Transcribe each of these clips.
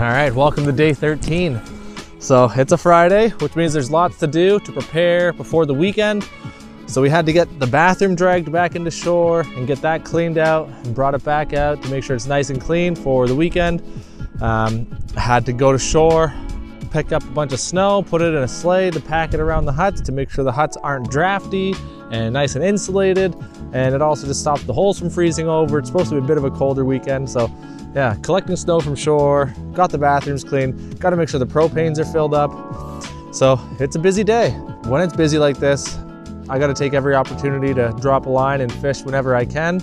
right, welcome to day 13. So it's a Friday, which means there's lots to do to prepare before the weekend. So we had to get the bathroom dragged back into shore and get that cleaned out and brought it back out to make sure it's nice and clean for the weekend. I had to go to shore, pick up a bunch of snow, put it in a sleigh to pack it around the huts to make sure the huts aren't drafty and nice and insulated. And it also just stops the holes from freezing over. It's supposed to be a bit of a colder weekend. So yeah, collecting snow from shore, got the bathrooms clean, got to make sure the propanes are filled up. So it's a busy day. When it's busy like this, I got to take every opportunity to drop a line and fish whenever I can.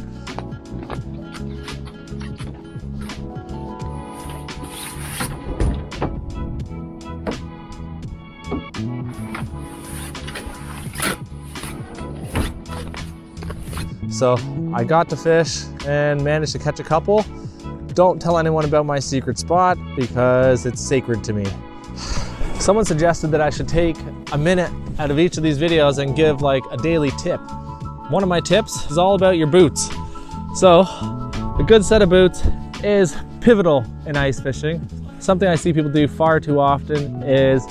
So I got to fish and managed to catch a couple. Don't tell anyone about my secret spot because it's sacred to me. Someone suggested that I should take a minute out of each of these videos and give like a daily tip. One of my tips is all about your boots. So a good set of boots is pivotal in ice fishing. Something I see people do far too often is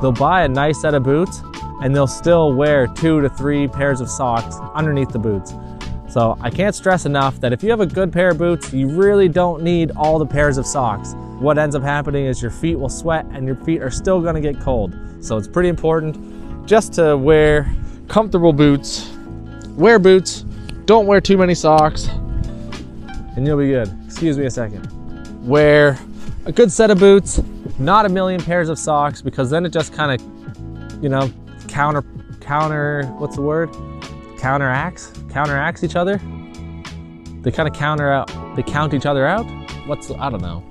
they'll buy a nice set of boots and they'll still wear 2 to 3 pairs of socks underneath the boots. So I can't stress enough that if you have a good pair of boots, you really don't need all the pairs of socks. What ends up happening is your feet will sweat and your feet are still gonna get cold. So it's pretty important just to wear comfortable boots. Wear boots, don't wear too many socks, and you'll be good. Excuse me a second. Wear a good set of boots, not a million pairs of socks, because then it just kind of, you know, what's the word? Counteracts each other. They kind of count each other out. I don't know.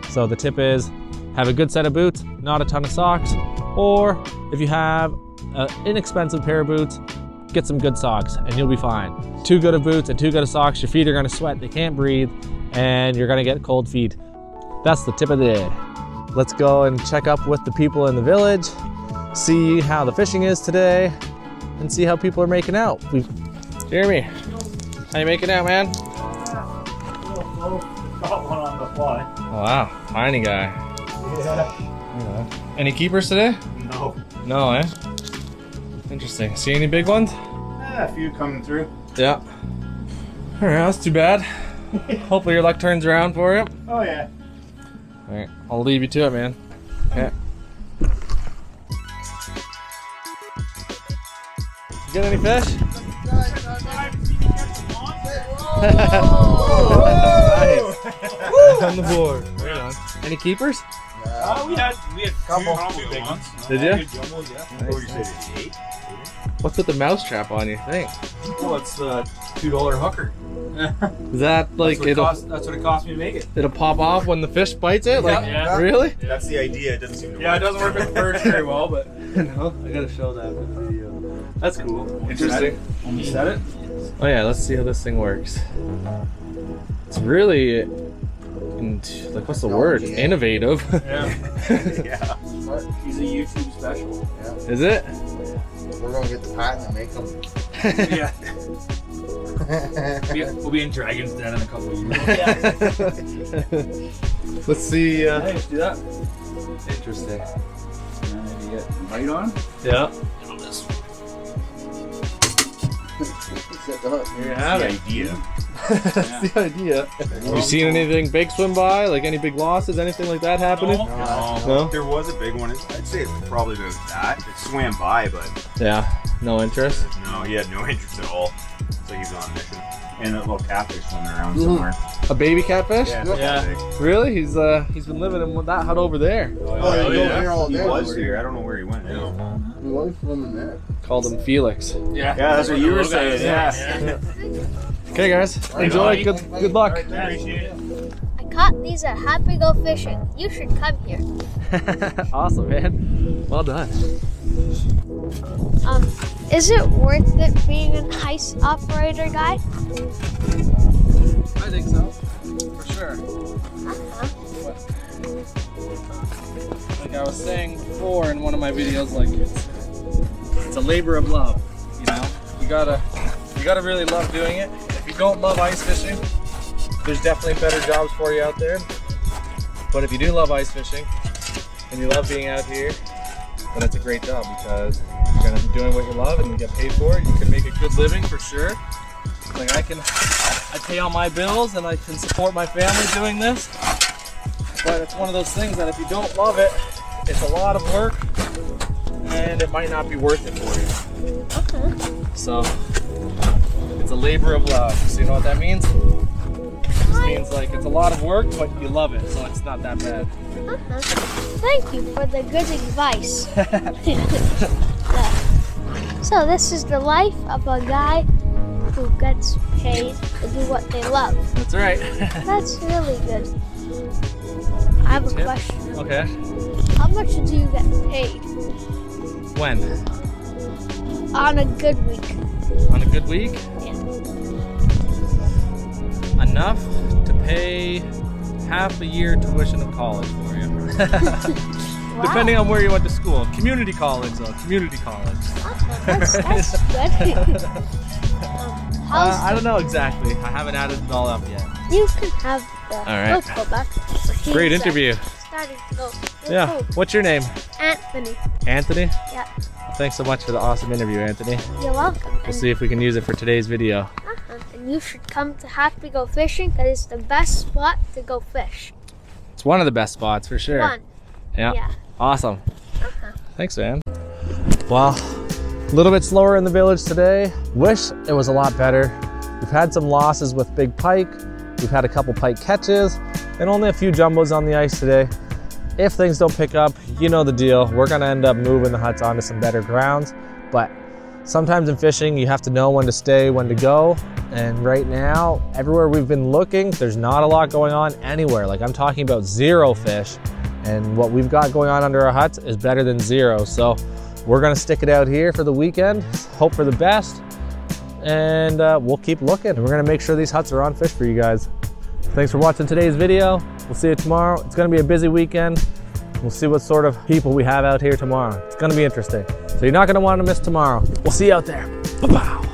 So the tip is have a good set of boots, not a ton of socks, or if you have an inexpensive pair of boots, get some good socks and you'll be fine. Too good of boots and too good of socks, your feet are gonna sweat, they can't breathe, and you're gonna get cold feet. That's the tip of the day. Let's go and check up with the people in the village, see how the fishing is today, and see how people are making out. Jeremy, how you making out, man? Got one on the fly. Oh, wow, tiny guy. Yeah. Any keepers today? No. No, eh? Interesting. See any big ones? Yeah, a few coming through. Yeah. All right, that's too bad. Hopefully your luck turns around for you. Oh yeah. All right, I'll leave you to it, man. Okay. You get any fish? Nice. On the board. Right on. Any keepers? We had a couple big ones. Did you? Jumbos, yeah. What did you say? 8? What's with the mouse trap on, you think? Oh, it's the $2 hooker. Is that like that's what it cost me to make it. It'll pop off when the fish bites it? Like, Yeah. really? That's the idea. It doesn't seem to work. Yeah, it doesn't work with birds very well, but No, I gotta show that with the video. That's cool. Interesting. you set it. Oh yeah, let's see how this thing works. It's really, like, what's the word? Innovative. Yeah. Yeah. He's a YouTube special. Yeah. Is it? We're gonna get the patent and make them. Yeah. We'll be in Dragon's Den in a couple of years. Let's see. Hey, let's do that. Interesting. And then you get light on. Yeah. That's Here you have the it. idea. That's the idea. Have you seen anything big swim by? Like any big losses? Anything like that happening? No? There was a big one. I'd say it's probably about that. It swam by, but Yeah. No interest. no, he had no interest at all. It's like he's on a mission. And that little catfish swimming around somewhere. A baby catfish? Yeah. it's Yeah. that big. Really? He's been living in that hut over there. Oh, yeah. Here all He day. was here. I don't know where he went. Yeah. We like from there. Called him Felix. Yeah. Yeah, that's what you were Little guys, saying. Yeah. Okay, guys. Enjoy. Good luck. Appreciate it. I caught these at Happy Go Fishing. You should come here. Awesome, man. Well done. Is it worth it being an ice operator guy? I think so. For sure. Like I was saying before in one of my videos, like it's a labor of love. You know, you gotta really love doing it. If you don't love ice fishing, there's definitely better jobs for you out there. But if you do love ice fishing and you love being out here, then it's a great job because you're gonna be doing what you love and you get paid for it. You can make a good living for sure. Like I pay all my bills and I can support my family doing this. But it's one of those things that if you don't love it, it's a lot of work and it might not be worth it for you. Okay. So it's a labor of love. So you know what that means? It means like it's a lot of work, but you love it, so it's not that bad. Thank you for the good advice. So this is the life of a guy who gets paid to do what they love. That's right. That's really good. I have a question. Okay. How much do you get paid When? on a good week? On a good week? Yeah. Enough to pay half a year tuition of college for you. Wow. Depending on where you went to school. Community college though, community college. That's good. I don't know exactly. I haven't added it all up yet. You can have the right. Let's go back. Great interview. Starting to go. Let's Yeah. go. What's your name? Anthony. Anthony? Yeah. Thanks so much for the awesome interview, Anthony. You're welcome. We'll see if we can use it for today's video. And you should come to Happy Go Fishing because it's the best spot to go fish. It's one of the best spots for sure. One. Yeah. Yeah. Awesome. Thanks, man. Well, a little bit slower in the village today. Wish it was a lot better. We've had some losses with big pike. We've had a couple pike catches and only a few jumbos on the ice today. If things don't pick up, you know the deal. We're gonna end up moving the huts onto some better grounds. But sometimes in fishing, you have to know when to stay, when to go. And right now, everywhere we've been looking, there's not a lot going on anywhere. Like I'm talking about 0 fish. And what we've got going on under our huts is better than 0. So we're gonna stick it out here for the weekend, hope for the best. And we'll keep looking. We're gonna make sure these huts are on fish for you guys. Thanks for watching today's video. We'll see you tomorrow. It's gonna be a busy weekend. We'll see what sort of people we have out here tomorrow. It's gonna be interesting. So you're not gonna wanna miss tomorrow. We'll see you out there. Bye-bye.